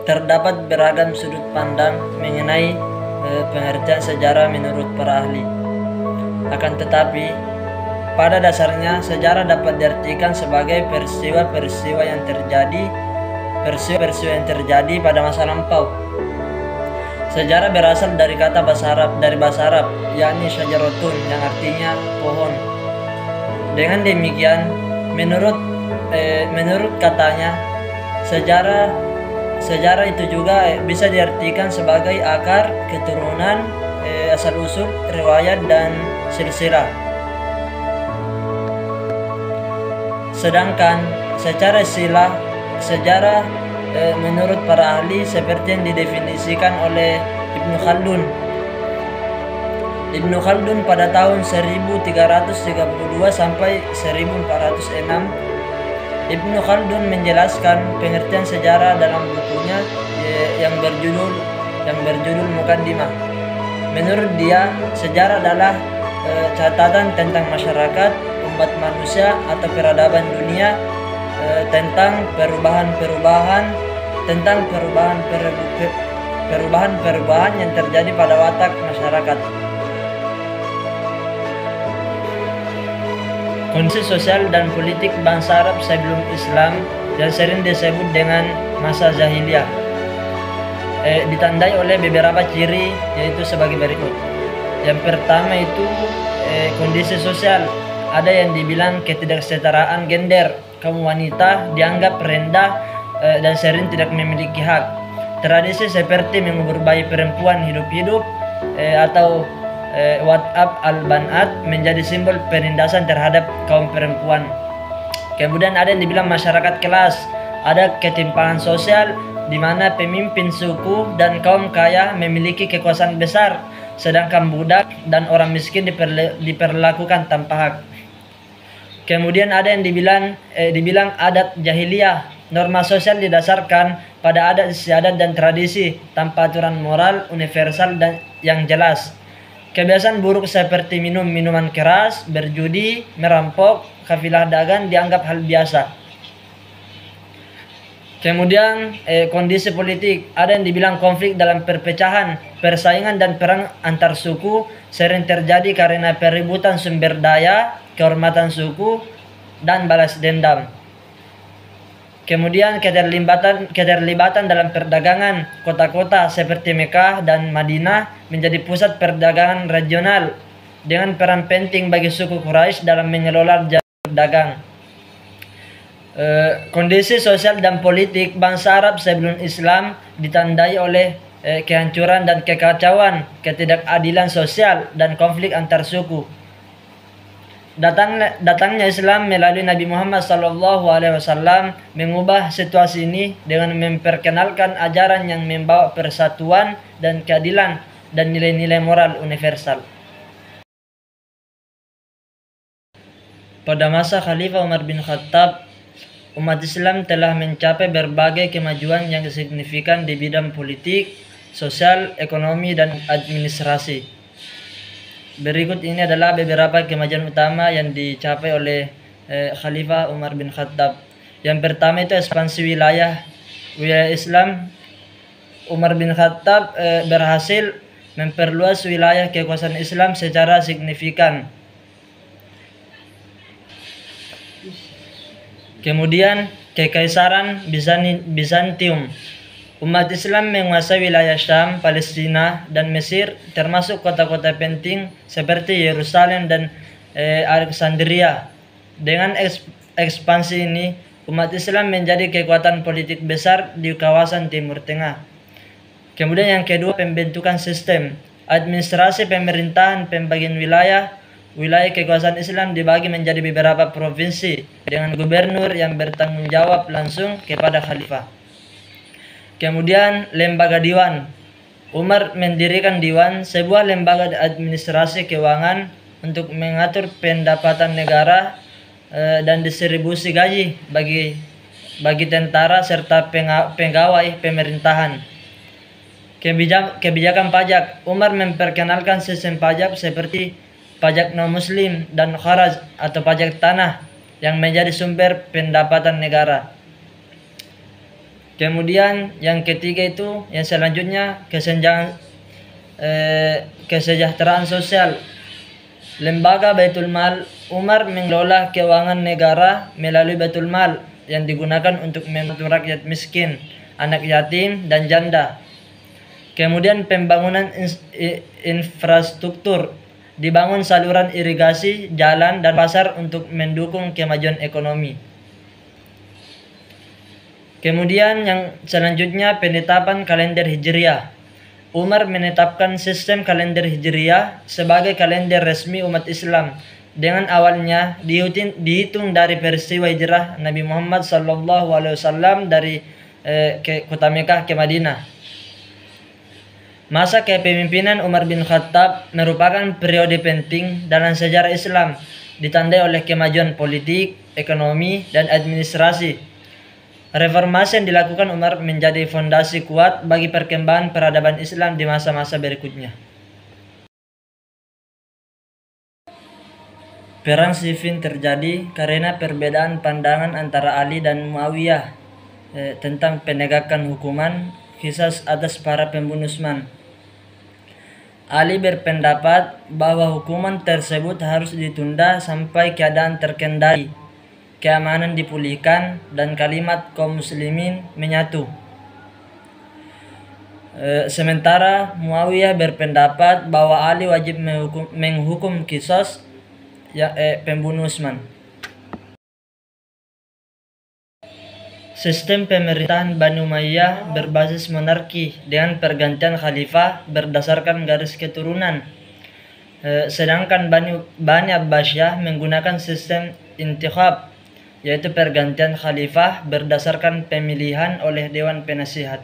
terdapat beragam sudut pandang mengenai pengertian sejarah menurut para ahli. Akan tetapi, pada dasarnya sejarah dapat diartikan sebagai peristiwa-peristiwa yang terjadi pada masa lampau. Sejarah berasal dari kata bahasa Arab, yakni syajaratun, yang artinya pohon. Dengan demikian, menurut katanya, sejarah itu juga bisa diartikan sebagai akar, keturunan, asal-usul, riwayat, dan silsilah. Sedangkan secara istilah, sejarah menurut para ahli seperti yang didefinisikan oleh Ibnu Khaldun. Ibnu Khaldun pada tahun 1332 sampai 1406, Ibnu Khaldun menjelaskan pengertian sejarah dalam bukunya yang berjudul Muqaddimah. Menurut dia, sejarah adalah catatan tentang masyarakat, umat manusia atau peradaban dunia, tentang perubahan yang terjadi pada watak masyarakat. Kondisi sosial dan politik bangsa Arab sebelum Islam yang sering disebut dengan masa jahiliyah ditandai oleh beberapa ciri, yaitu sebagai berikut. Yang pertama itu kondisi sosial. Ada yang dibilang ketidaksetaraan gender, kaum wanita dianggap rendah dan sering tidak memiliki hak. Tradisi seperti mengubur bayi perempuan hidup-hidup atau Wat'ab al-Banat menjadi simbol penindasan terhadap kaum perempuan. Kemudian ada yang dibilang masyarakat kelas. Ada ketimpangan sosial di mana pemimpin suku dan kaum kaya memiliki kekuasaan besar, sedangkan budak dan orang miskin diperlakukan tanpa hak. Kemudian ada yang dibilang adat jahiliyah. Norma sosial didasarkan pada adat istiadat dan tradisi tanpa aturan moral universal dan yang jelas. Kebiasaan buruk seperti minum minuman keras, berjudi, merampok, kafilah dagang dianggap hal biasa. Kemudian kondisi politik. Ada yang dibilang konflik dalam perpecahan, persaingan dan perang antar suku sering terjadi karena perebutan sumber daya, kehormatan suku, dan balas dendam. Kemudian keterlibatan dalam perdagangan. Kota-kota seperti Mekah dan Madinah menjadi pusat perdagangan regional dengan peran penting bagi suku Quraisy dalam mengelola jalur dagang. Kondisi sosial dan politik bangsa Arab sebelum Islam ditandai oleh kehancuran dan kekacauan, ketidakadilan sosial, dan konflik antar suku. Datangnya Islam melalui Nabi Muhammad SAW mengubah situasi ini dengan memperkenalkan ajaran yang membawa persatuan dan keadilan dan nilai-nilai moral universal. Pada masa Khalifah Umar bin Khattab, umat Islam telah mencapai berbagai kemajuan yang signifikan di bidang politik, sosial, ekonomi, dan administrasi. Berikut ini adalah beberapa kemajuan utama yang dicapai oleh Khalifah Umar bin Khattab. Yang pertama itu ekspansi wilayah Islam. Umar bin Khattab berhasil memperluas wilayah kekuasaan Islam secara signifikan. Kemudian Kekaisaran Bizantium. Umat Islam menguasai wilayah Syam, Palestina, dan Mesir, termasuk kota-kota penting seperti Yerusalem dan Alexandria. Dengan ekspansi ini, umat Islam menjadi kekuatan politik besar di kawasan Timur Tengah. Kemudian yang kedua, pembentukan sistem. Administrasi pemerintahan, pembagian wilayah kekuasaan Islam dibagi menjadi beberapa provinsi dengan gubernur yang bertanggung jawab langsung kepada khalifah. Kemudian lembaga diwan. Umar mendirikan diwan, sebuah lembaga administrasi keuangan untuk mengatur pendapatan negara dan distribusi gaji bagi tentara serta pegawai pemerintahan. Kebijakan pajak. Umar memperkenalkan sistem pajak seperti pajak non-muslim dan kharaj atau pajak tanah yang menjadi sumber pendapatan negara. Kemudian yang ketiga itu, yang selanjutnya kesejahteraan sosial. Lembaga Baitul Mal, Umar mengelola keuangan negara melalui Baitul Mal yang digunakan untuk membantu rakyat miskin, anak yatim, dan janda. Kemudian pembangunan infrastruktur, dibangun saluran irigasi, jalan, dan pasar untuk mendukung kemajuan ekonomi. Kemudian yang selanjutnya penetapan kalender Hijriah. Umar menetapkan sistem kalender Hijriah sebagai kalender resmi umat Islam, dengan awalnya dihitung dari peristiwa hijrah Nabi Muhammad SAW dari kota Mekah ke Madinah. Masa kepemimpinan Umar bin Khattab merupakan periode penting dalam sejarah Islam, ditandai oleh kemajuan politik, ekonomi, dan administrasi. Reformasi yang dilakukan Umar menjadi fondasi kuat bagi perkembangan peradaban Islam di masa-masa berikutnya. Perang Siffin terjadi karena perbedaan pandangan antara Ali dan Muawiyah tentang penegakan hukuman qisas atas para pembunuh Utsman. Ali berpendapat bahwa hukuman tersebut harus ditunda sampai keadaan terkendali, keamanan dipulihkan, dan kalimat kaum muslimin menyatu. Sementara Muawiyah berpendapat bahwa Ali wajib menghukum qisas pembunuh Utsman. Sistem pemerintahan Bani Umayyah berbasis monarki dengan pergantian khalifah berdasarkan garis keturunan. Sedangkan Bani Abbasiyah menggunakan sistem intikhab, yaitu pergantian khalifah berdasarkan pemilihan oleh Dewan Penasihat.